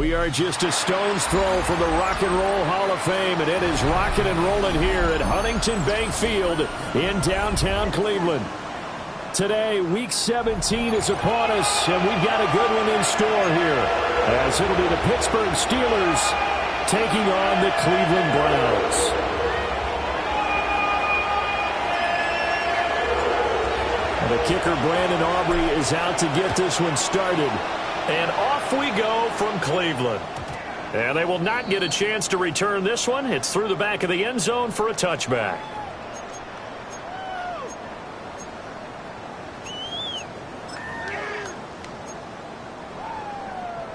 We are just a stone's throw from the Rock and Roll Hall of Fame, and it is rocking and rolling here at Huntington Bank Field in downtown Cleveland. Today, Week 17 is upon us, and we've got a good one in store here, as it'll be the Pittsburgh Steelers taking on the Cleveland Browns. The kicker, Brandon Aubrey, is out to get this one started. And off we go from Cleveland. And they will not get a chance to return this one. It's through the back of the end zone for a touchback.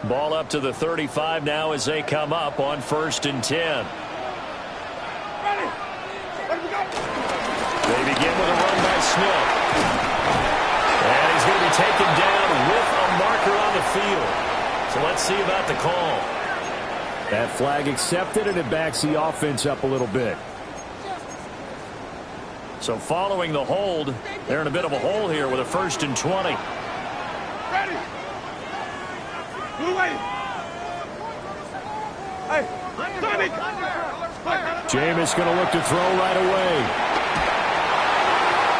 Ball up to the 35 now as they come up on 1st and 10. They begin with a run by Smith. And he's going to be taken down with a marker on the field. So let's see about the call. That flag accepted, and it backs the offense up a little bit. So following the hold, they're in a bit of a hole here with a 1st and 20. Ready. Move away. Hey, Jameis going to look to throw right away.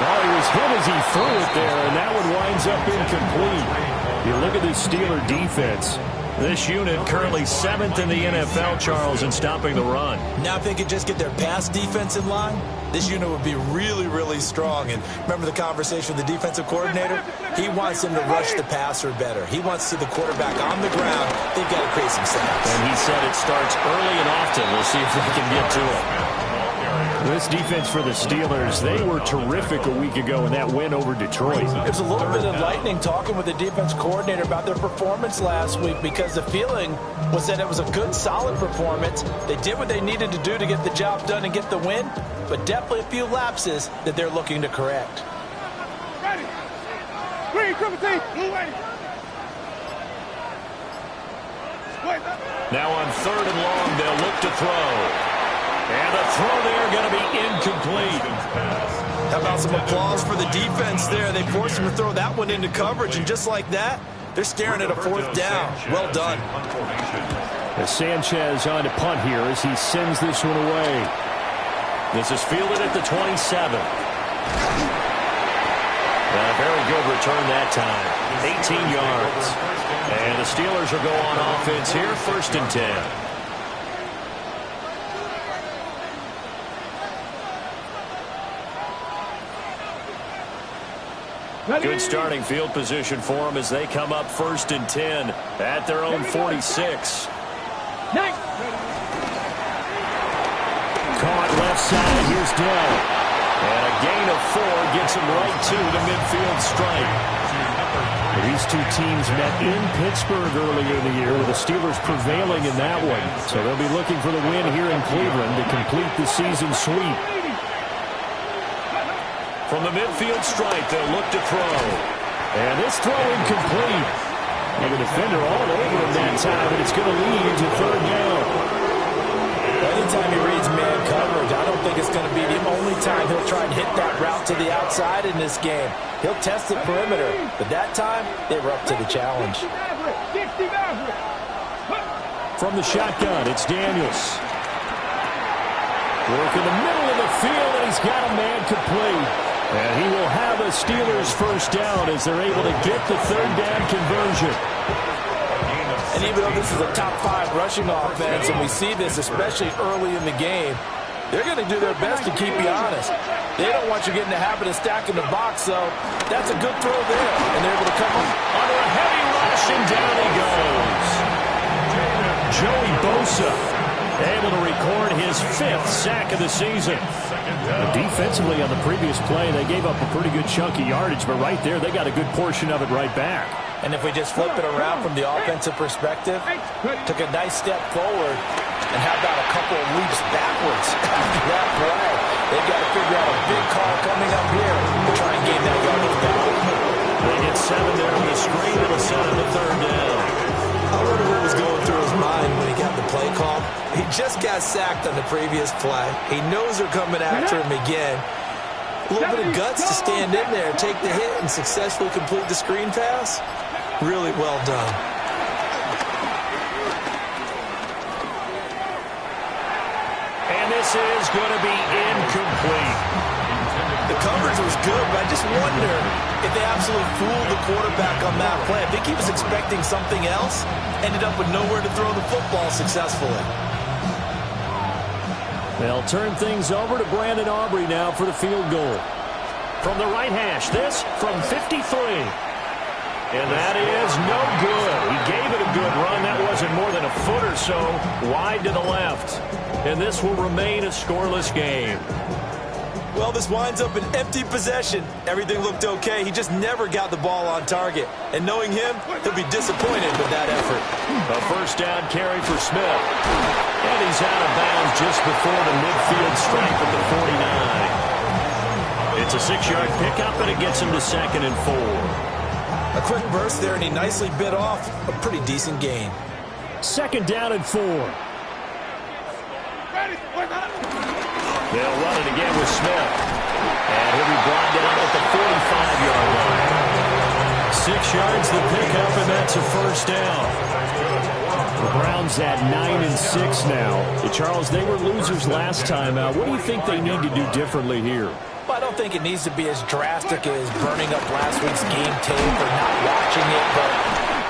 Oh, he was hit as he threw it there, and that one winds up incomplete. You look at this Steeler defense. This unit currently 7th in the NFL, Charles, in stopping the run. Now if they could just get their pass defense in line, this unit would be really, really strong. And remember the conversation with the defensive coordinator? He wants them to rush the passer better. He wants to see the quarterback on the ground. They've got to create some sacks. And he said it starts early and often. We'll see if they can get to it. This defense for the Steelers, they were terrific a week ago in that win over Detroit. It was a little bit enlightening talking with the defense coordinator about their performance last week, because the feeling was that it was a good, solid performance. They did what they needed to do to get the job done and get the win, but definitely a few lapses that they're looking to correct. Ready. Green, triple T. Now on 3rd and long, they'll look to throw. And the throw there going to be incomplete. How about some applause for the defense there? They forced him to throw that one into coverage, and just like that, they're staring at a 4th down. Well done. As Sanchez on to punt here as he sends this one away. This is fielded at the 27. A very good return that time. 18 yards. And the Steelers will go on offense here, 1st and 10. Good starting field position for them as they come up 1st and 10 at their own 46. Caught left side. Here's Dell. And a gain of 4 gets him right to the midfield stripe. These two teams met in Pittsburgh earlier in the year, with the Steelers prevailing in that one. So they'll be looking for the win here in Cleveland to complete the season sweep. From the midfield stripe, they'll look to throw. And this throw incomplete. And the defender all over him that time, and it's going to lead to 3rd down. Anytime he reads man coverage, I don't think it's going to be the only time he'll try and hit that route to the outside in this game. He'll test the perimeter, but that time, they were up to the challenge. From the shotgun, it's Daniels. Work in the middle of the field, and he's got a man complete. And he will have a Steelers 1st down as they're able to get the 3rd down conversion. And even though this is a top 5 rushing offense, and we see this especially early in the game, they're going to do their best to keep you honest. They don't want you getting the habit of stacking the box, so that's a good throw there. And they're able to come up under a heavy rush, and down he goes. Joey Bosa able to record his 5th sack of the season. Defensively on the previous play, they gave up a pretty good chunk of yardage, but right there, they got a good portion of it right back. And if we just flip it around from the offensive perspective, took a nice step forward, and how about a couple of leaps backwards after that play? They've got to figure out a big call coming up here to try and gain that yardage back. They get 7 there with a screen that'll set him to 3rd down. I wonder what was going through his mind when he got the play call. He just got sacked on the previous play. He knows they're coming after him again. A little bit of guts to stand in there, take the hit, and successfully complete the screen pass. Really well done. this is going to be incomplete. The coverage was good, but I just wonder if they absolutely fooled the quarterback on that play. I think he was expecting something else, ended up with nowhere to throw the football successfully. They'll turn things over to Brandon Aubrey now for the field goal. From the right hash, this from 53. And that is no good. He gave it a good run. That wasn't more than a foot or so wide to the left. And this will remain a scoreless game. Well, this winds up an empty possession. Everything looked okay. He just never got the ball on target. And knowing him, he'll be disappointed with that effort. A first down carry for Smith. And he's out of bounds just before the midfield stripe at the 49. It's a 6-yard pickup, and it gets him to 2nd and 4. A quick burst there, and he nicely bit off a pretty decent gain. 2nd down and 4. Ready. They'll run it again with Smith. And he'll be brought down at the 45-yard line. 6 yards the pickup, and that's a first down. The Browns at 9-6 now. Charles, they were losers last time out. What do you think they need to do differently here? Well, I don't think it needs to be as drastic as burning up last week's game tape or not watching it, but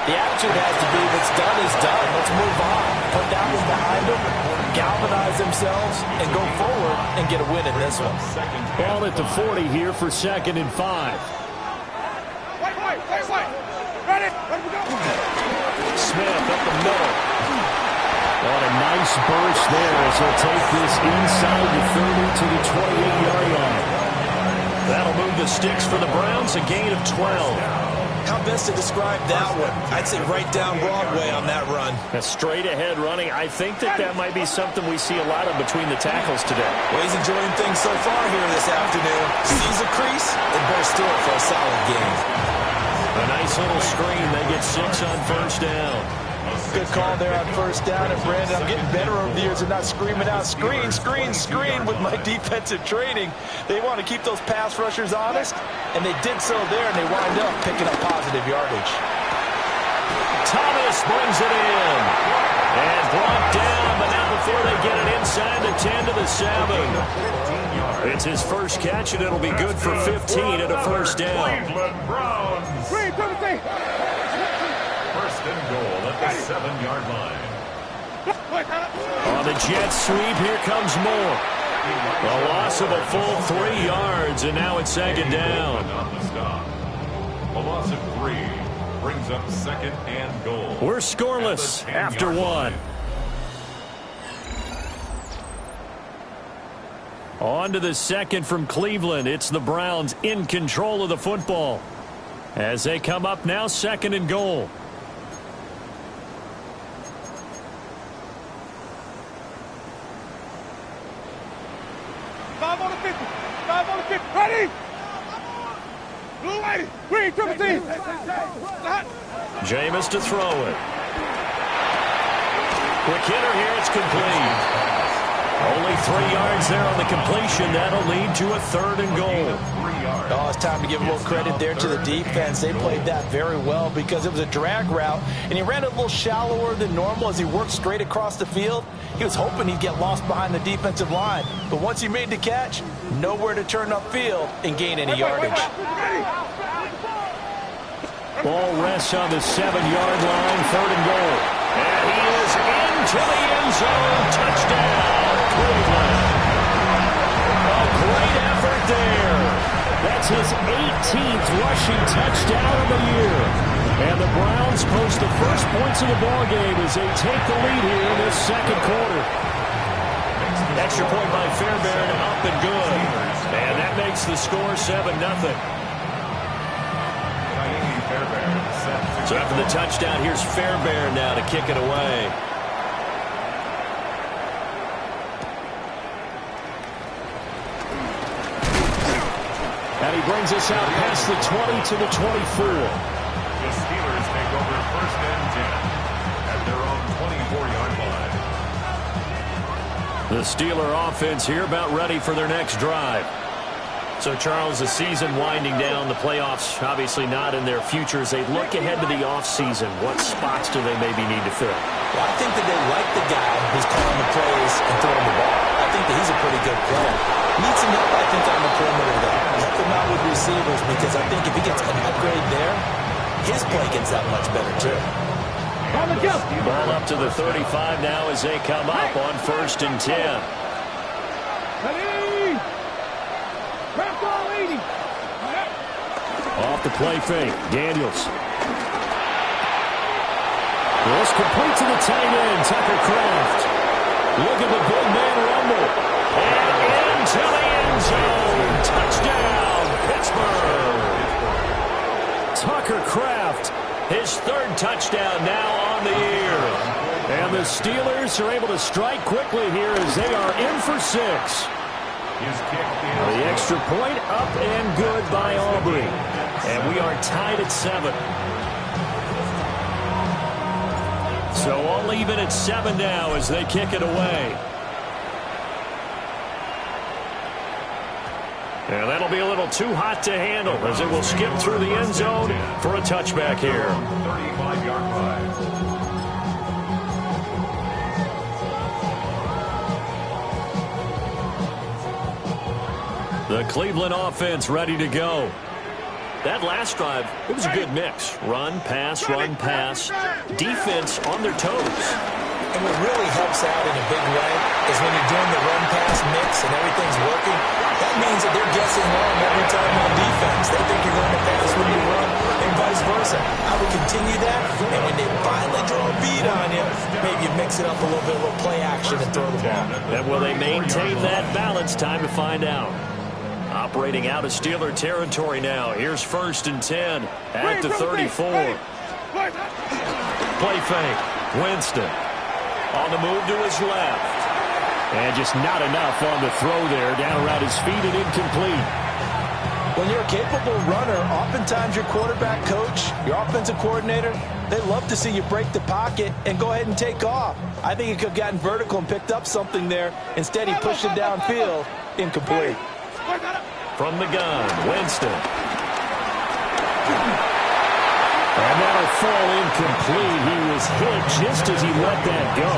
the attitude has to be what's done is done. Let's move on. Put that one behind them, galvanize themselves, and go forward and get a win in this one. Ball at the 40 here for 2nd and 5. Wait. Ready we go. Smith up the middle. What a nice burst there as he'll take this inside the 30 to the 28-yard line. That'll move the sticks for the Browns, a gain of 12. How best to describe that one? I'd say right down Broadway on that run. A straight-ahead running. I think that might be something we see a lot of between the tackles today. Well, he's enjoying things so far here this afternoon. Sees a crease and bursts through it for a solid gain. A nice little screen. They get 6 on first down. Good call there on first down. And, Brandon, I'm getting better over the years of not screaming out, screen with my defensive training. They want to keep those pass rushers honest, and they did so there, and they wind up picking up positive yardage. Thomas brings it in. And brought down, but not before they get it inside the 10 to the 7. It's his first catch, and it'll be good for 15 at a first down. Green, come and First and goal at the 7-yard line. On the jet sweep, here comes Moore. A loss of a full 3 yards, and now it's 2nd down. On the stop. A loss of 3 brings up 2nd and goal. We're scoreless after 1. On to the 2nd from Cleveland. It's the Browns in control of the football as they come up now 2nd and goal. Five on the 50. Ready. Blue lady. Green, triple team. Jameis to throw it. Quick hitter here. It's complete. Only 3 yards there on the completion. That'll lead to a 3rd and goal. Oh, it's time to give a little credit there to the defense. They played that very well because it was a drag route, and he ran it a little shallower than normal as he worked straight across the field. He was hoping he'd get lost behind the defensive line, but once he made the catch, nowhere to turn upfield and gain any yardage. Ball rests on the 7-yard line, 3rd and goal. And he is into the end zone. Touchdown, Cleveland. A great effort there. That's his 18th rushing touchdown of the year. And the Browns post the first points of the ballgame as they take the lead here in this 2nd quarter. Extra point by Fairbairn, up and good. And that makes the score 7-0. So after the touchdown, here's Fairbairn now to kick it away. And he brings us out past the 20 to the 24. The Steelers take over 1st and 10 at their own 24-yard line. The Steeler offense here about ready for their next drive. So, Charles, the season winding down, the playoffs obviously not in their future. As they look ahead to the offseason, what spots do they maybe need to fill? Well, I think that they like the guy who's calling the plays and throwing the ball. I think that he's a pretty good player. Needs some help, I think, on the perimeter, though. Help him out with receivers, because I think if he gets an upgrade there, his play gets that much better, too. Ball up to the 35 now as they come up on 1st and 10. Off the play fake, Daniels. This complete to the tight end, Tucker Kraft. Look at the big man rumble. And into the end zone. Touchdown, Pittsburgh. Tucker Kraft, his 3rd touchdown now on the year. And the Steelers are able to strike quickly here as they are in for 6. The extra point up and good by Aubrey. And we are tied at 7. So all even at 7 now as they kick it away. And that'll be a little too hot to handle as it will skip through the end zone for a touchback here. 35-yard line. The Cleveland offense ready to go. That last drive, it was a good mix. Run, pass, defense on their toes. And what really helps out in a big way is when you're doing the run-pass mix and everything's working, that means that they're guessing wrong every time on defense. They think you're going to pass when you run and vice versa. I would continue that, and when they finally draw a beat on you, maybe you mix it up a little bit, a little play action and throw the ball. And will they maintain that balance? Time to find out. Operating out of Steeler territory now. Here's 1st and 10 at the 34. Play fake. Winston on the move to his left. And just not enough on the throw there. Down around his feet and incomplete. When you're a capable runner, oftentimes your quarterback coach, your offensive coordinator, they love to see you break the pocket and go ahead and take off. I think he could have gotten vertical and picked up something there. Instead, he pushed it downfield. Incomplete. From the gun, Winston. And that'll fall incomplete. He was hit just as he let that go.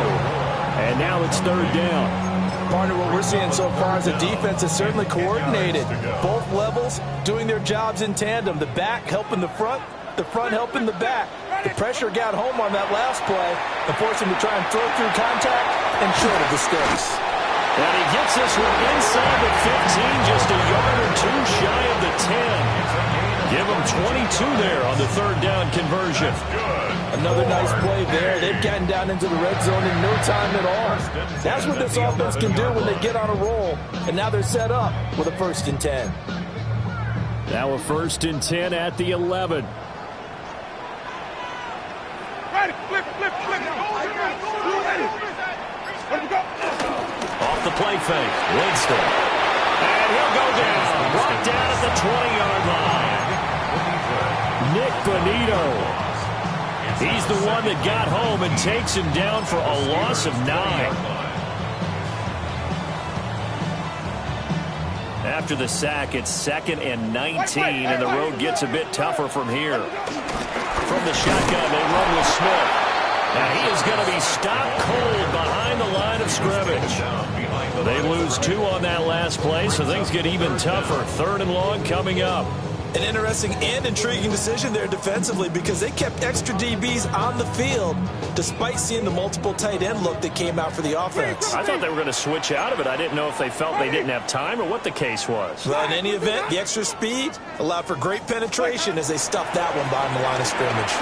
And now it's 3rd down. Partner, what we're seeing so far is the defense is certainly coordinated. Both levels doing their jobs in tandem. The back helping the front helping the back. The pressure got home on that last play and forced him to try and throw through contact and short of the sticks. And he gets this one inside the 15, just a yard or 2 shy of the 10. Give him 22 there on the 3rd down conversion. Another nice play there. They've gotten down into the red zone in no time at all. That's what this offense can do when they get on a roll. And now they're set up with a 1st and 10. Now a 1st and 10 at the 11. Off the play fake, Winston. And he'll go down, brought down at the 20-yard line. Nick Bonito. He's the one that got home and takes him down for a loss of 9. After the sack, it's 2nd and 19, and the road gets a bit tougher from here. From the shotgun, they run with Smith. And he is going to be stopped cold behind the line of scrimmage. They lose 2 on that last play, so things get even tougher. 3rd and long coming up. An interesting and intriguing decision there defensively because they kept extra DBs on the field despite seeing the multiple tight end look that came out for the offense. I thought they were going to switch out of it. I didn't know if they felt they didn't have time or what the case was. Well, in any event, the extra speed allowed for great penetration as they stuffed that one behind the line of scrimmage.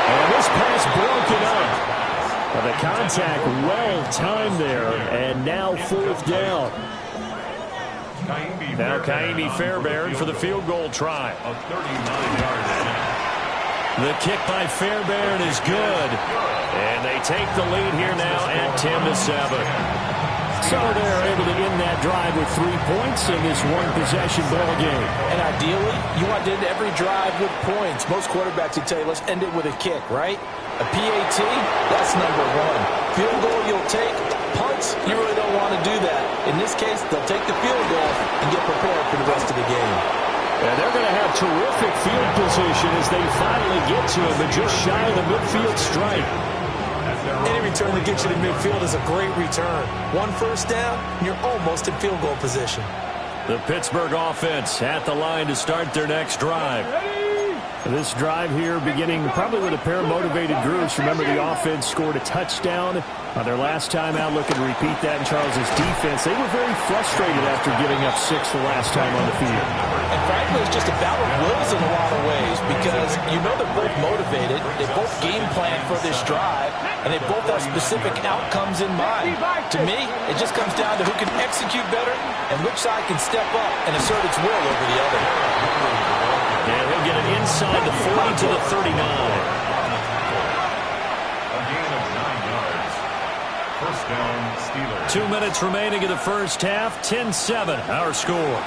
And this pass broken up. The contact well timed there, and now 4th down. Now Kaimi Fairbairn for the field goal try. The kick by Fairbairn is good. And they take the lead here now at 10-7. So they're able to end that drive with 3 points in this one-possession ball game. And ideally, you want to end every drive with points. Most quarterbacks would tell you, let's end it with a kick, right? A PAT, that's number 1. Field goal you'll take. Punts, you really don't want to do that. In this case, they'll take the field goal and get prepared for the rest of the game. And they're going to have terrific field position as they finally get to him, but just shy of the midfield stripe. Any return that gets you to midfield is a great return. One first down, and you're almost in field goal position. The Pittsburgh offense at the line to start their next drive. This drive here beginning probably with a pair of motivated groups. Remember, the offense scored a touchdown on their last time out, looking to repeat that in Charles's defense. They were very frustrated after giving up 6 the last time on the field. And frankly, it's just a battle of wills in a lot of ways because you know they're both motivated. They both game plan for this drive, and they both have specific outcomes in mind. To me, it just comes down to who can execute better and which side can step up and assert its will over the other. And he'll get it inside the 40 to the 39. A gain of 9 yards. First down, Steelers. 2 minutes remaining in the first half. 10-7, our score.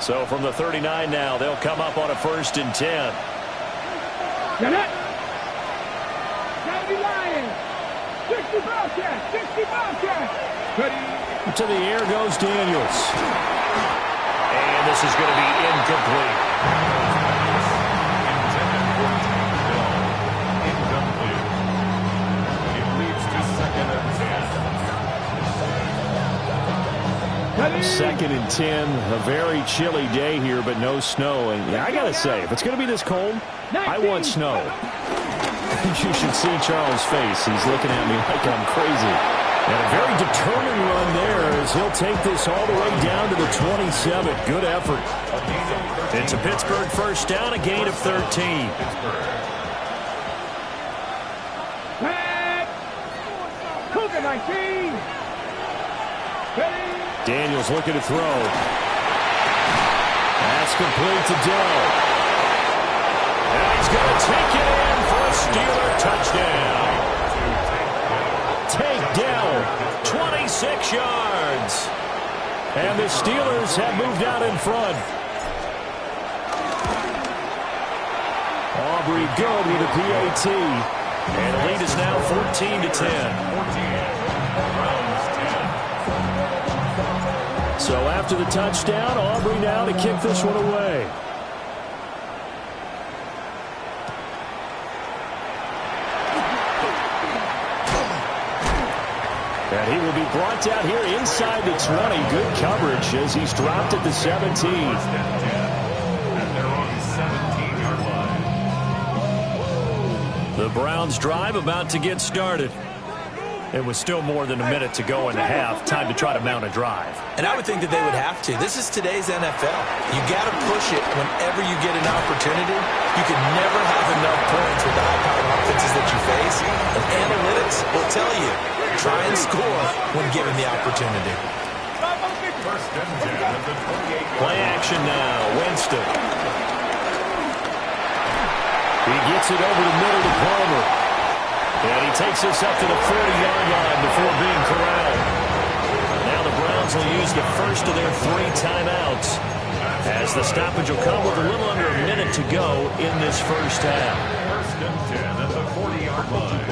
So from the 39 now, they'll come up on a 1st and 10. Get it. 90 Lions. 60 Bobcats. 60 Bobcats. Ready. To the air goes Daniels. And this is going to be incomplete. Incomplete. It leads to 2nd and 10. 2nd and 10, a very chilly day here, but no snow. And I got to say, if it's going to be this cold, I want snow. You should see Charles' face. He's looking at me like I'm crazy. And a very determined run there as he'll take this all the way down to the 27. Good effort. It's a Pittsburgh first down, a gain of 13. Cougar 19. Ready. Daniels looking to throw. That's complete to Dell. And he's going to take it in for a Steeler touchdown. Take Dell, 26 yards. And the Steelers have moved out in front. Aubrey good with a PAT. And the lead is now 14 to 10. So after the touchdown, Aubrey now to kick this one away. And he will be brought down here inside the 20. Good coverage as he's dropped at the 17. And they're on the 17-yard line. The Browns drive about to get started. It was still more than a minute to go in the half. Time to try to mount a drive. And I would think that they would have to. This is today's NFL. You got to push it whenever you get an opportunity. You can never have enough points with the high-powered offenses that you face. And analytics will tell you, try and score when given the opportunity. First and 10 at the 28. Play action now. Winston. He gets it over the middle to Palmer. And he takes this up to the 40-yard line before being corralled. Now the Browns will use the first of their 3 timeouts as the stoppage will come with a little under a minute to go in this first half. First and 10 at the 40-yard line.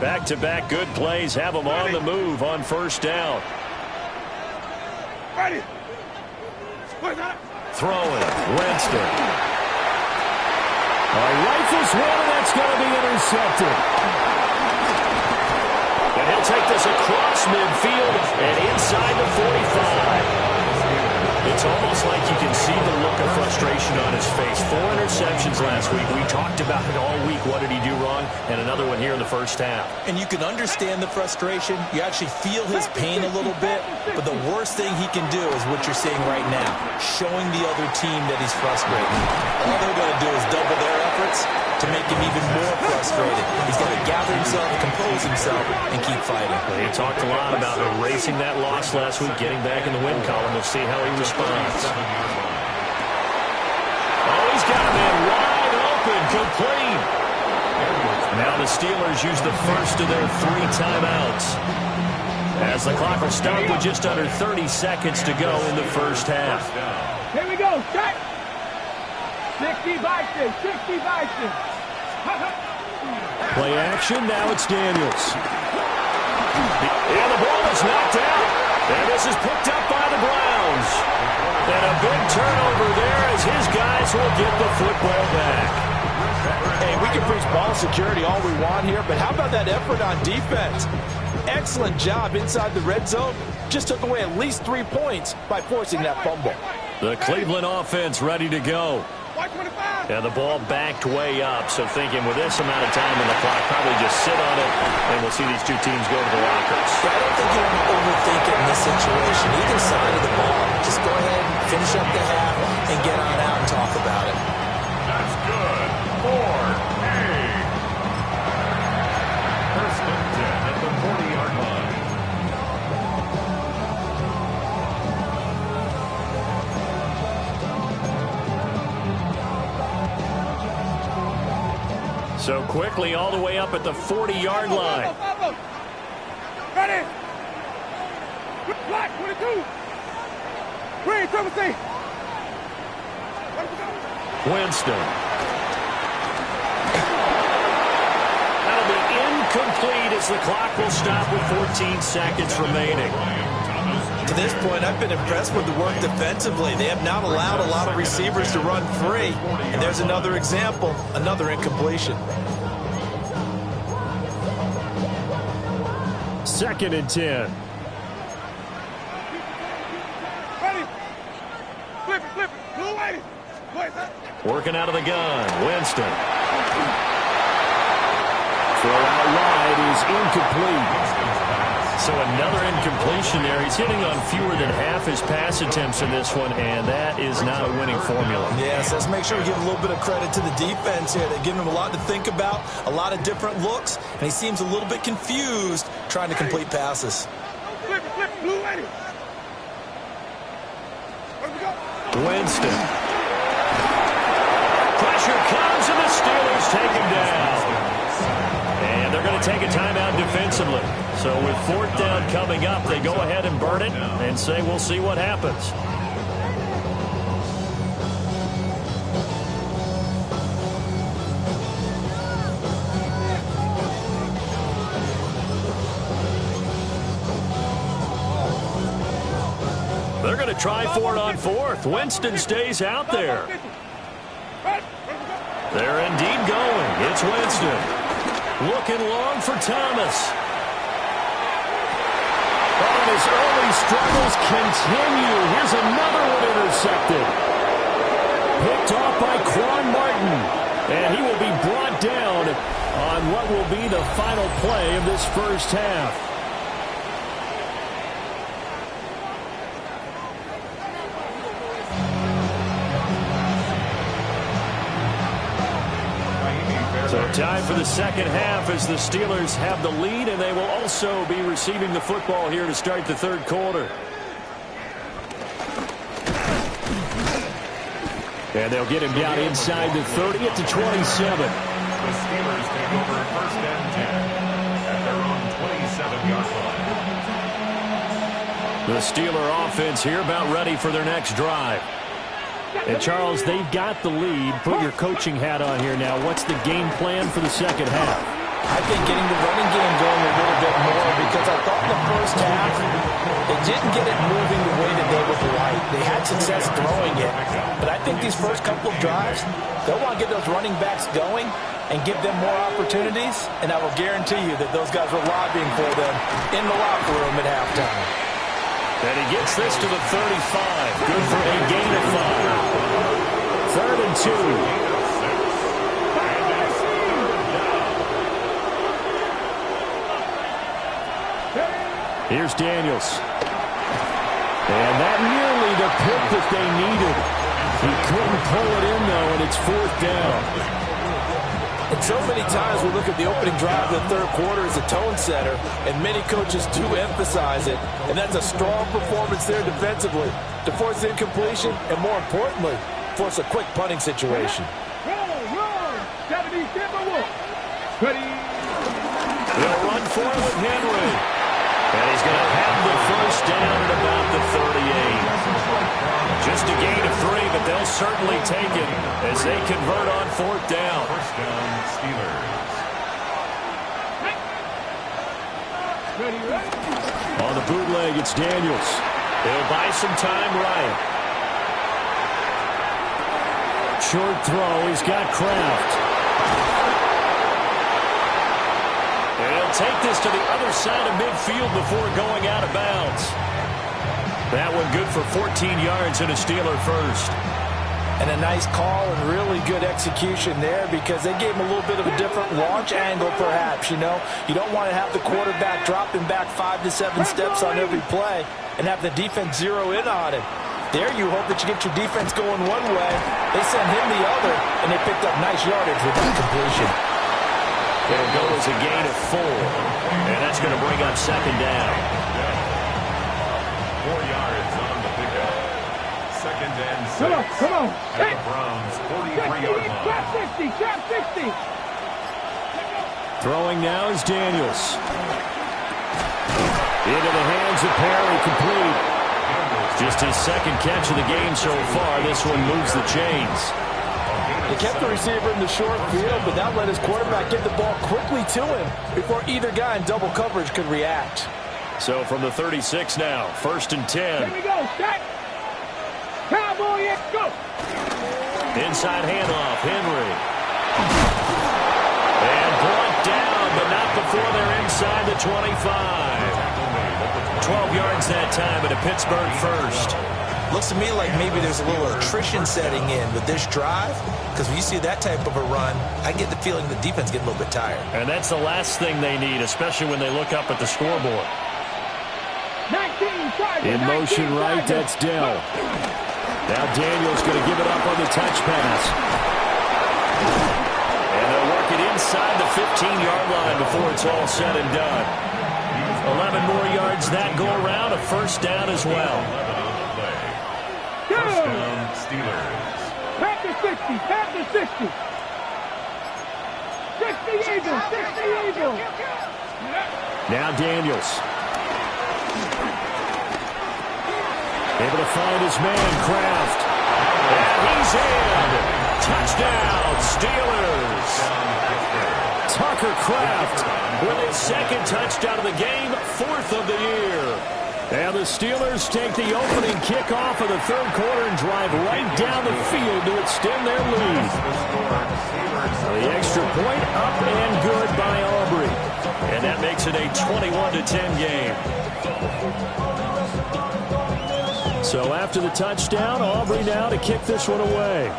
Back-to-back good plays have them on the move on first down. Ready. Throwing, Winston. Rifles one, and that's going to be intercepted. And he'll take this across midfield and inside the 45. It's almost like you can see the look of frustration on his face. 4 interceptions last week. We talked about it all week. What did he do wrong? And another one here in the first half. And you can understand the frustration. You actually feel his pain a little bit. But the worst thing he can do is what you're seeing right now, showing the other team that he's frustrated. All they're going to do is double their efforts to make him even more frustrated. He's got to gather himself, compose himself, and keep fighting. He talked a lot about erasing that loss last week, getting back in the win column. We'll see how he responds. Oh, he's got a man wide open, complete. Now the Steelers use the first of their 3 timeouts as the clock will stop with just under 30 seconds to go in the first half. Here we go. Start. 60 Bison, 60 Bison. Play action, now it's Daniels. And the ball is knocked out. And this is picked up by the Browns. And a big turnover there as his guys will get the football back. Hey, we can preach ball security all we want here, but how about that effort on defense? Excellent job inside the red zone. Just took away at least 3 points by forcing that fumble. The Cleveland offense ready to go. And the ball backed way up, so thinking with this amount of time on the clock, probably just sit on it, and we'll see these two teams go to the lockers. I don't think you want to overthink it in this situation. Either side of the ball, just go ahead, finish up the half, and get on out and talk about it. That's good. 4-8. First and 10 at the 40-yard line. So quickly all the way up at the 40-yard line. Ready. Black, 22. Green, triple C. Winston. That'll be incomplete as the clock will stop with 14 seconds remaining. To this point, I've been impressed with the work defensively. They have not allowed a lot of receivers to run free. And there's another example, another incompletion. 2nd and 10. Ready. Flip it. Blue lady. Working out of the gun. Winston. Throw out wide is incomplete. So another incompletion there. He's hitting on fewer than half his pass attempts in this one, and that is not a winning formula. Yes, let's make sure we give a little bit of credit to the defense here. They've given him a lot to think about, a lot of different looks, and he seems a little bit confused trying to complete passes. Flip it, blue lady. Winston. Pressure comes, and the Steelers take him down. And they're going to take a timeout defensively. So with 4th down coming up, they go ahead and burn it and say we'll see what happens. They're going to try for it on 4th. Winston stays out there. They're indeed going. It's Winston. Looking long for Thomas. And his early struggles continue. Here's another one intercepted. Picked off by Quan Martin. And he will be brought down on what will be the final play of this first half. So time for the second half as the Steelers have the lead, and they will also be receiving the football here to start the 3rd quarter. And they'll get him down inside the 30 at the 27. The Steelers take over 1st and 10 at their own 27-yard line. The Steeler offense here about ready for their next drive. And, Charles, they've got the lead. Put your coaching hat on here now. What's the game plan for the second half? I think getting the running game going a little bit more, because I thought in the first half they didn't get it moving the way that they would like. They had success throwing it. But I think these first couple of drives, they'll want to get those running backs going and give them more opportunities. And I will guarantee you that those guys were lobbying for them in the locker room at halftime. And he gets this to the 35. Good for a gain of 5. 3rd and 2. Here's Daniels. And that nearly the pick that they needed. He couldn't pull it in, though, and it's 4th down. And so many times we look at the opening drive of the 3rd quarter as a tone setter, and many coaches do emphasize it. And that's a strong performance there defensively to force incompletion and, more importantly, force a quick punting situation. They'll run for it with Henry. And he's going to have the first down at about the 38. Just a gain of 3, but they'll certainly taken as they convert on 4th down. First down, Steelers. On the bootleg, it's Daniels. He'll buy some time right. Short throw. He's got Kraft. And he'll take this to the other side of midfield before going out of bounds. That one good for 14 yards and a Steeler first. And a nice call and really good execution there because they gave him a little bit of a different launch angle perhaps, you know. You don't want to have the quarterback dropping back 5 to 7 steps on every play and have the defense zero in on it. There you hope that you get your defense going one way. They sent him the other, and they picked up nice yardage with that completion. It'll go as a gain of 4, and that's going to bring up 2nd down. 4 yards on the pickup. 2nd and 6. Come on. At the Browns' 43-yard line. Trap 60. Throwing now is Daniels. Into the hands of Perry, complete. Just his 2nd catch of the game so far. This one moves the chains. They kept the receiver in the short field, but that let his quarterback get the ball quickly to him before either guy in double coverage could react. So from the 36 now, 1st and 10. Here we go. Set. Cowboy, let's go. Inside handoff, Henry. And brought down, but not before they're inside the 25. 12 yards that time at a Pittsburgh first. Looks to me like maybe there's a little attrition setting in with this drive, because when you see that type of a run, I get the feeling the defense getting a little bit tired. And that's the last thing they need, especially when they look up at the scoreboard. 19, in motion right, that's Dell. Now Daniels going to give it up on the touch pass. And they'll work it inside the 15-yard line before it's all said and done. 11 more yards that go around, a 1st down as well. 1st down, Steelers. Back to 60. 60 Eagles. Now Daniels. Able to find his man, Kraft. And he's in. Touchdown, Steelers. Tucker Kraft with his 2nd touchdown of the game, 4th of the year. And the Steelers take the opening kickoff of the 3rd quarter and drive right down the field to extend their lead. The extra point up and good by Aubrey. And that makes it a 21-10 game. So after the touchdown, Aubrey now to kick this one away.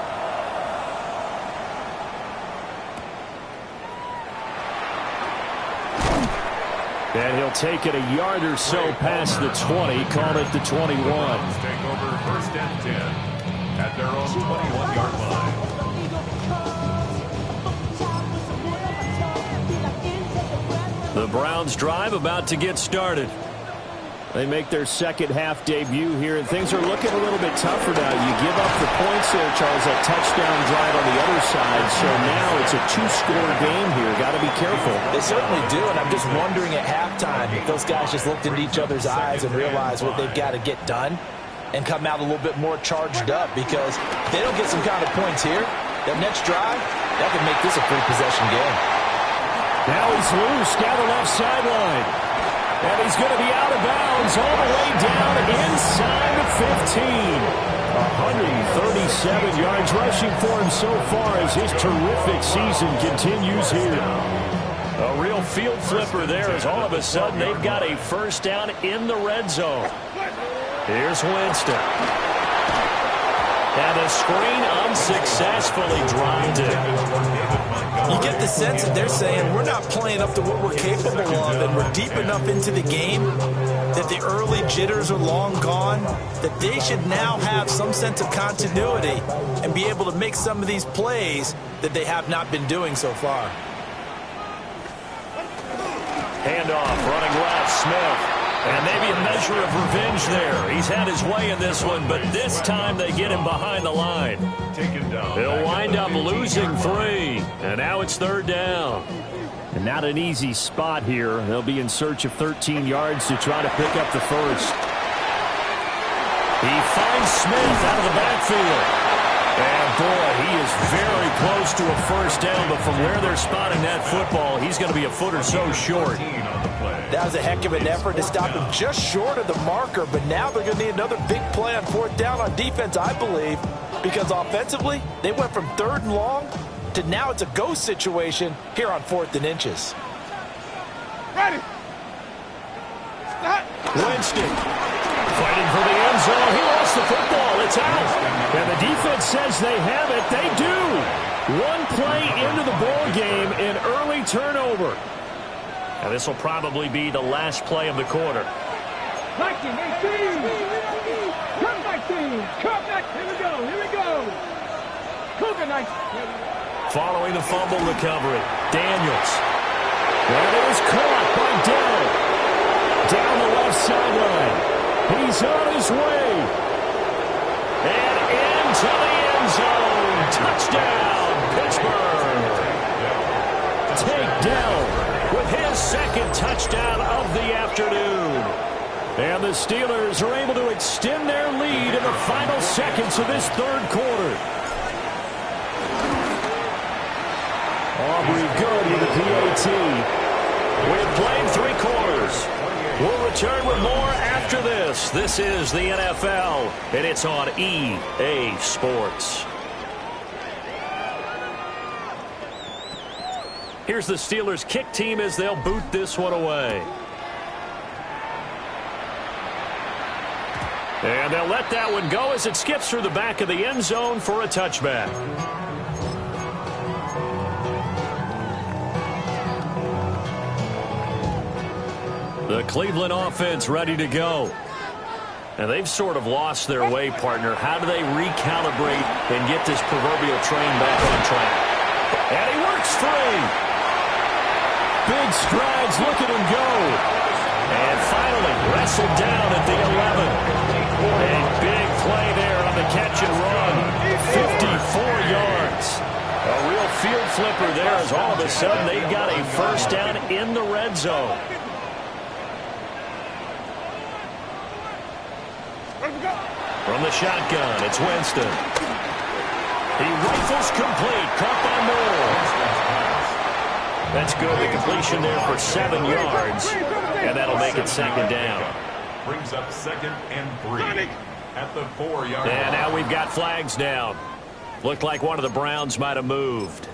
And he'll take it a yard or so past the 20, call it the 21. Take over 1st and 10 at their own 21-yard line. The Browns drive about to get started. They make their 2nd half debut here, and things are looking a little bit tougher now. You give up the points there, Charles, that touchdown drive on the other side, so now it's a 2-score game here. Got to be careful. They certainly do, and I'm just wondering at halftime if those guys just looked into each other's eyes and realized what they've got to get done and come out a little bit more charged up, because if they don't get some kind of points here, that next drive, that could make this a free-possession game. Now he's loose down the left sideline. And he's going to be out of bounds all the way down inside the 15. 137 yards rushing for him so far as his terrific season continues here. A real field flipper there as all of a sudden they've got a 1st down in the red zone. Here's Winston. And a screen unsuccessfully dropped it. You get the sense that they're saying we're not playing up to what we're capable of, and we're deep enough into the game that the early jitters are long gone, that they should now have some sense of continuity and be able to make some of these plays that they have not been doing so far. Handoff, running left, Smith. And maybe a measure of revenge there. He's had his way in this one, but this time they get him behind the line. He'll wind up losing 3. And now it's 3rd down. And not an easy spot here. They'll be in search of 13 yards to try to pick up the 1st. He finds Smith out of the backfield. And boy, he is very close to a first down, but from where they're spotting that football, he's going to be a foot or so short. That was a heck of an effort to stop him just short of the marker, but now they're going to need another big play on fourth down on defense, I believe, because offensively, they went from 3rd and long to now it's a go situation here on 4th and inches. Ready. Stop. Winston fighting for the end zone. He lost the football. It's out. And the defense says they have it. They do. One play into the ball game, an early turnover. And this will probably be the last play of the quarter. 19, 18. Come back, team. Come back. Here we go. Here we go. Cougar 19. Following the fumble recovery, Daniels. And it is caught by Dell. Down the left sideline. He's on his way. And into the end zone. Touchdown, Pittsburgh. Take Dell with his 2nd touchdown of the afternoon. And the Steelers are able to extend their lead in the final seconds of this 3rd quarter. Aubrey good with the PAT. We've played 3 quarters. We'll return with more after this. This is the NFL, and it's on EA Sports. Here's the Steelers kick team as they'll boot this one away. And they'll let that one go as it skips through the back of the end zone for a touchback. The Cleveland offense ready to go. And they've sort of lost their way, partner. How do they recalibrate and get this proverbial train back on track? And he works free. Big strides. Look at him go. And finally wrestled down at the 11. A big play there on the catch and run. 54 yards. A real field flipper there as all of a sudden they got a first down in the red zone. From the shotgun, it's Winston. He rifles complete, caught by Moore. That's good. The completion there for 7 yards, and that'll make it 2nd down. Brings up 2nd and 3 at the 4-yard line. And now we've got flags down. Looked like one of the Browns might have moved.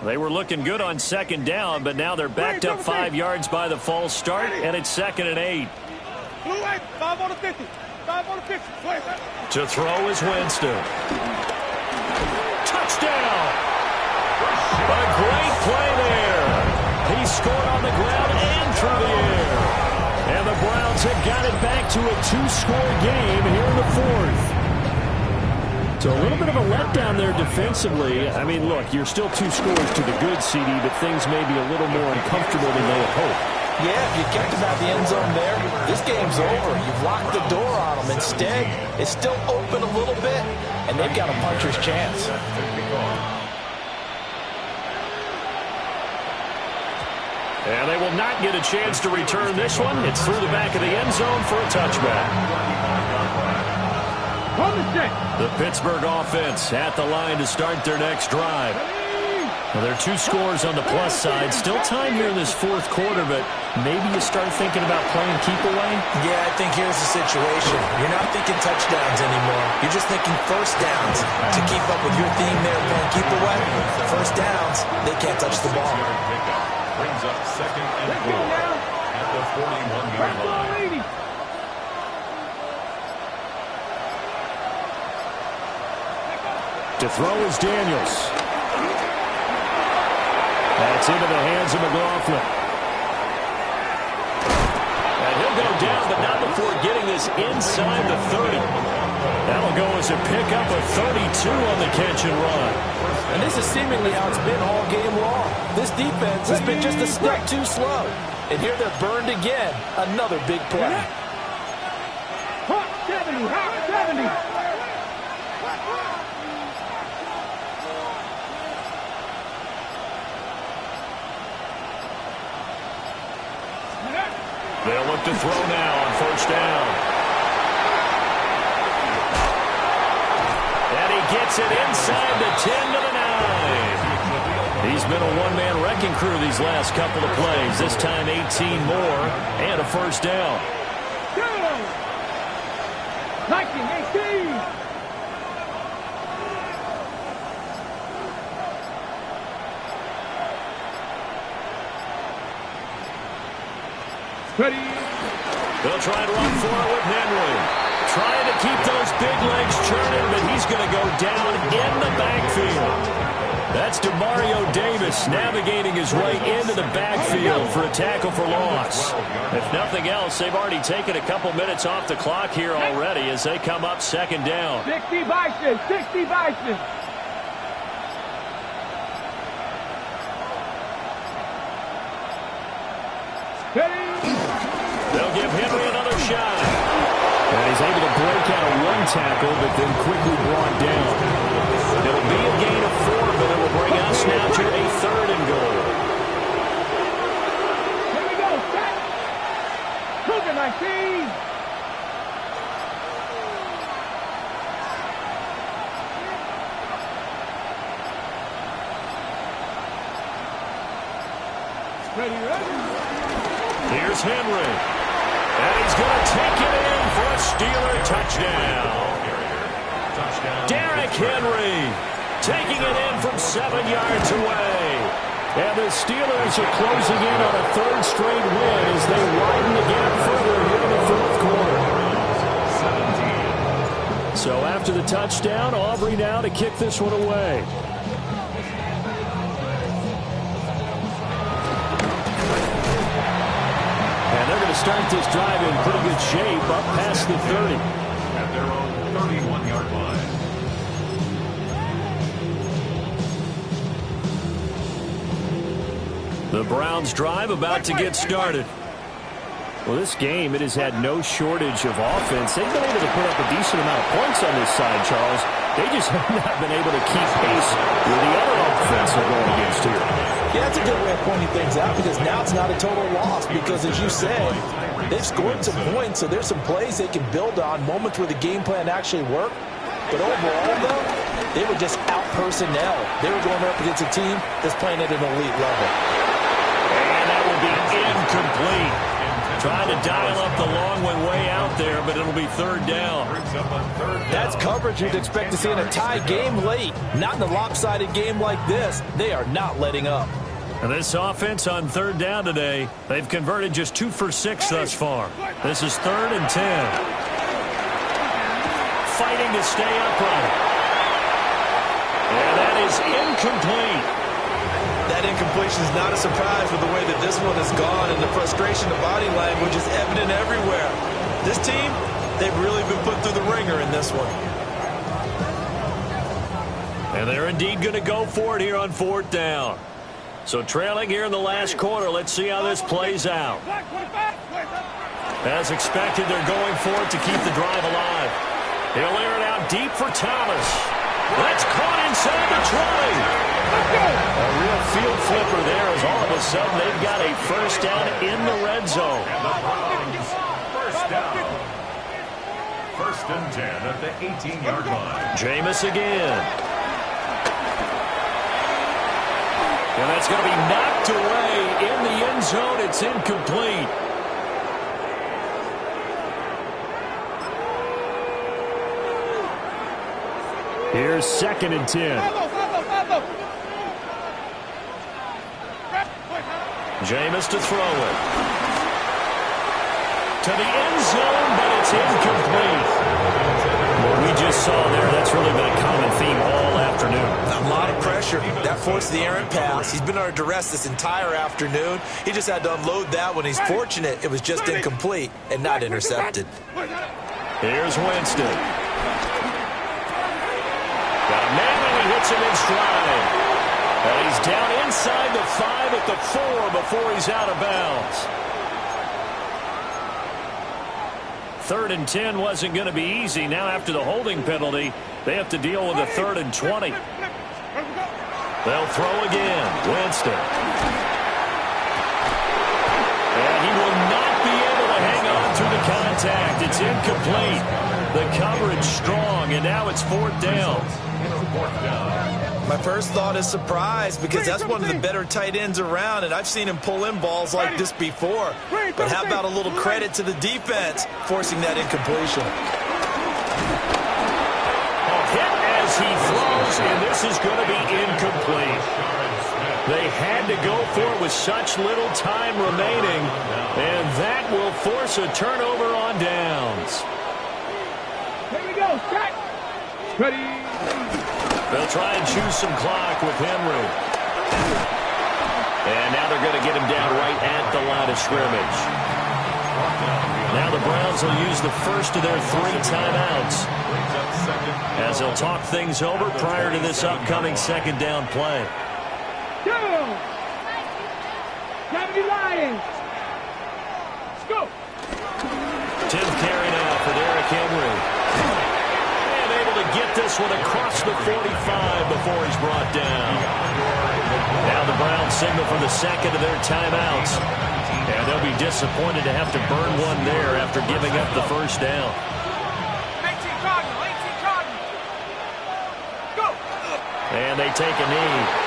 They were looking good on 2nd down, but now they're backed up 5 yards by the false start, and it's 2nd and 8. 5 on the 50. 5 on the 50. To throw is Winston. Touchdown! A great play there. He scored on the ground and through the air. And the Browns have got it back to a 2-score game here in the 4th. So a little bit of a letdown there defensively. I mean, look, you're still 2 scores to the good, CD, but things may be a little more uncomfortable than they had hoped. Yeah, if you kept him out the end zone there, this game's over. You've locked the door on him. Instead, it's still open a little bit, and they've got a puncher's chance. And they will not get a chance to return this one. It's through the back of the end zone for a touchback. The Pittsburgh offense at the line to start their next drive. Well, there are 2 scores on the plus side. Still time here in this 4th quarter, but maybe you start thinking about playing keep away? Yeah, I think here's the situation. You're not thinking touchdowns anymore. You're just thinking first downs. To keep up with your theme there, playing keep away, first downs, they can't touch the ball. Brings up 2nd and 4 at the 41-yard line. To throw is Daniels. That's into the hands of McLaughlin. And he'll go down, but not before getting this inside the 30. That'll go as a pickup of 32 on the catch and run. And this is seemingly how it's been all game long. This defense has been just a step too slow. And here they're burned again. Another big play. Hot 70, hot 70. look to throw now on first down. And he gets it inside the 10 to the 9. He's been a one-man wrecking crew these last couple of plays. This time 18 more and a first down. Viking 18. Ready. They'll try and run for it with Henry. Trying to keep those big legs churning, but he's going to go down in the backfield. That's DeMario Davis navigating his way into the backfield for a tackle for loss. If nothing else, they've already taken a couple minutes off the clock here already as they come up second down. 60 Bison, 60 Bison. Ready. They'll give Henry another shot. And he's able to break out of one tackle, but then quickly brought down. It'll be a gain of 4, but it will bring us now to a 3rd and goal. Here we go, set. Cougar 19. Ready, ready. Here's Henry. And he's going to take it in for a Steeler touchdown. Derrick Henry taking it in from 7 yards away. And the Steelers are closing in on a 3rd straight win as they widen the gap further here in the 4th quarter. So after the touchdown, Aubrey now to kick this one away. They're going to start this drive in pretty good shape up past the 30. At their own 31-yard line. The Browns drive about to get started. Well, this game, it has had no shortage of offense. They've been able to put up a decent amount of points on this side, Charles. They just have not been able to keep pace with the other offense they're going against here. Yeah, that's a good way of pointing things out because now it's not a total loss because, as you said, they've scored some points, so there's some plays they can build on, moments where the game plan actually worked. But overall, though, they were just out-personnel. They were going up against a team that's playing at an elite level. And that will be incomplete. Trying to dial up the long one way out there, but it'll be 3rd down. That's coverage you'd expect to see in a tie game late. Not in a lopsided game like this. They are not letting up. And this offense on 3rd down today, they've converted just 2 for 6 thus far. This is 3rd and 10. Fighting to stay upright. And that is incomplete. That incompletion is not a surprise with the way that this one has gone, and the frustration of body language is evident everywhere. This team, they've really been put through the ringer in this one. And they're indeed going to go for it here on 4th down. So trailing here in the last quarter, let's see how this plays out. As expected, they're going for it to keep the drive alive. He'll air it out deep for Thomas. That's caught inside the 20. A real field flipper there as all of a sudden they've got a first down in the red zone. And the Browns, first down. 1st and 10 at the 18-yard line. Jameis again. And that's going to be knocked away in the end zone. It's incomplete. Here's 2nd and 10. Jameis to throw it. To the end zone, but it's incomplete. What we just saw there, that's really been a common theme all afternoon. A lot of pressure. That forced the errant pass. He's been under duress this entire afternoon. He just had to unload that one. He's fortunate it was just incomplete and not intercepted. Here's Winston. Got a man and he hits him in stride. And he's down inside the 5 at the 4 before he's out of bounds. 3rd and 10 wasn't going to be easy. Now after the holding penalty, they have to deal with a 3rd and 20. They'll throw again. Winston. And he will not be able to hang contact. It's incomplete. The coverage strong, and now it's 4th down. My first thought is surprise because that's one of the better tight ends around, and I've seen him pull in balls like this before. But how about a little credit to the defense forcing that incompletion? Hit as he throws, and this is going to be incomplete. They had to go for it with such little time remaining, and that will force a turnover on downs. Here we go. Set. Ready. They'll try and choose some clock with Henry. And now they're going to get him down right at the line of scrimmage. Now the Browns will use the first of their 3 timeouts as they'll talk things over prior to this upcoming 2nd down play. Go. Gravity Lions. Let's go. 10th carry now for Derrick Henry. And able to get this one across the 45 before he's brought down. Now the Browns signal for the 2nd of their timeouts. And they'll be disappointed to have to burn one there after giving up the 1st down. 18 Cardinal. Go. And they take a knee.